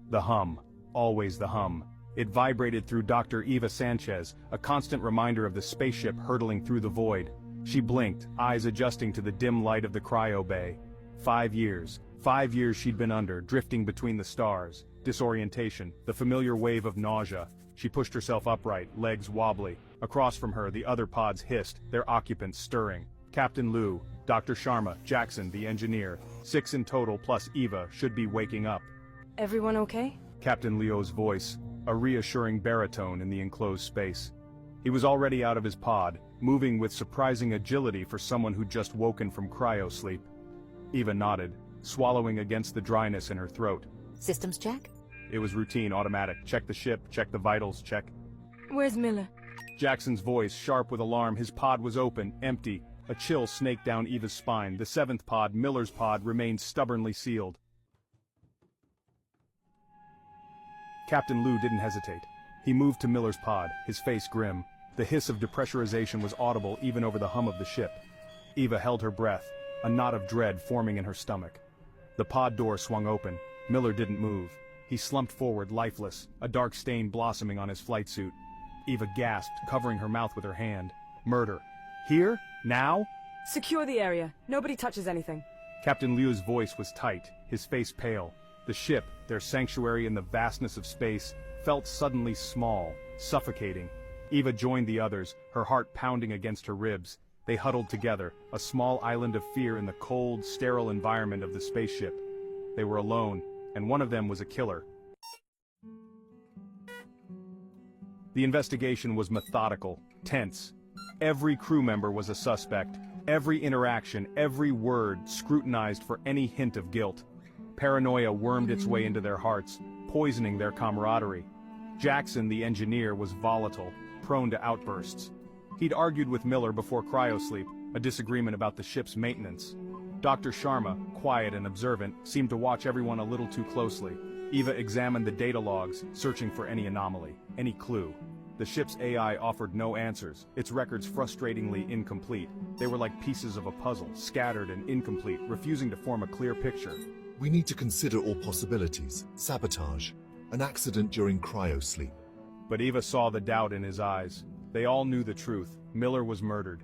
The hum. Always the hum. It vibrated through Dr. Eva Sanchez, a constant reminder of the spaceship hurtling through the void. She blinked, eyes adjusting to the dim light of the cryo bay. 5 years. 5 years she'd been under, drifting between the stars. Disorientation, the familiar wave of nausea. She pushed herself upright, legs wobbly. Across from her, the other pods hissed, their occupants stirring. Captain Liu, Dr. Sharma, Jackson, the engineer, 6 in total plus Eva, should be waking up. Everyone okay? Captain Leo's voice, a reassuring baritone in the enclosed space. He was already out of his pod, moving with surprising agility for someone who'd just woken from cryo-sleep. Eva nodded, swallowing against the dryness in her throat. Systems check? It was routine, automatic. Check the ship, check the vitals, check. Where's Miller? Jackson's voice, sharp with alarm. His pod was open, empty. A chill snaked down Eva's spine. The 7th pod, Miller's pod, remained stubbornly sealed. Captain Liu didn't hesitate. He moved to Miller's pod, his face grim. The hiss of depressurization was audible even over the hum of the ship. Eva held her breath, a knot of dread forming in her stomach. The pod door swung open. Miller didn't move. He slumped forward, lifeless, a dark stain blossoming on his flight suit. Eva gasped, covering her mouth with her hand. Murder. Here? Now? Secure the area. Nobody touches anything. Captain Liu's voice was tight, his face pale. The ship, their sanctuary in the vastness of space, felt suddenly small, suffocating. Eva joined the others, her heart pounding against her ribs. They huddled together, a small island of fear in the cold, sterile environment of the spaceship. They were alone, and one of them was a killer. The investigation was methodical, tense. Every crew member was a suspect. Every interaction, every word scrutinized for any hint of guilt. Paranoia wormed its way into their hearts, poisoning their camaraderie. Jackson, the engineer, was volatile, prone to outbursts. He'd argued with Miller before cryosleep, a disagreement about the ship's maintenance. Dr. Sharma, quiet and observant, seemed to watch everyone a little too closely. Eva examined the data logs, searching for any anomaly, any clue. The ship's AI offered no answers, its records frustratingly incomplete. They were like pieces of a puzzle, scattered and incomplete, refusing to form a clear picture. We need to consider all possibilities. Sabotage. An accident during cryosleep. But Eva saw the doubt in his eyes. They all knew the truth. Miller was murdered.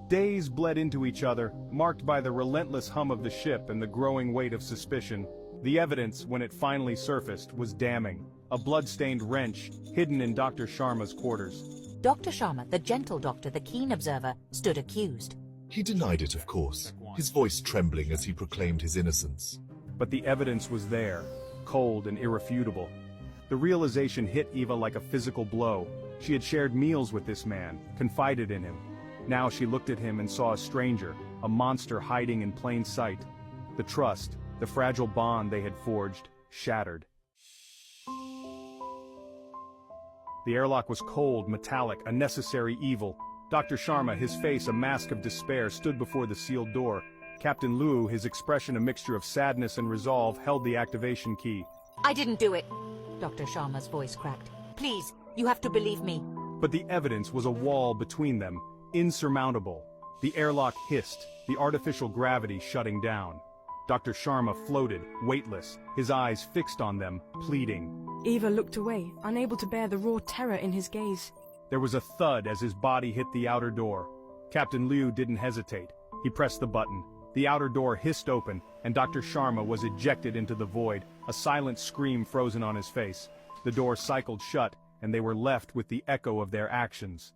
Days bled into each other, marked by the relentless hum of the ship and the growing weight of suspicion. The evidence, when it finally surfaced, was damning. A blood-stained wrench, hidden in Dr. Sharma's quarters. Dr. Sharma, the gentle doctor, the keen observer, stood accused. He denied it, of course, his voice trembling as he proclaimed his innocence. But the evidence was there, cold and irrefutable. The realization hit Eva like a physical blow. She had shared meals with this man, confided in him. Now she looked at him and saw a stranger, a monster hiding in plain sight. The trust, the fragile bond they had forged, shattered. The airlock was cold, metallic, a necessary evil. Dr. Sharma, his face a mask of despair, stood before the sealed door. Captain Liu, his expression a mixture of sadness and resolve, held the activation key. I didn't do it. Dr. Sharma's voice cracked. Please, you have to believe me. But the evidence was a wall between them, insurmountable. The airlock hissed, the artificial gravity shutting down. Dr. Sharma floated, weightless, his eyes fixed on them, pleading. Eva looked away, unable to bear the raw terror in his gaze. There was a thud as his body hit the outer door. Captain Liu didn't hesitate. He pressed the button. The outer door hissed open, and Dr. Sharma was ejected into the void, a silent scream frozen on his face. The door cycled shut, and they were left with the echo of their actions.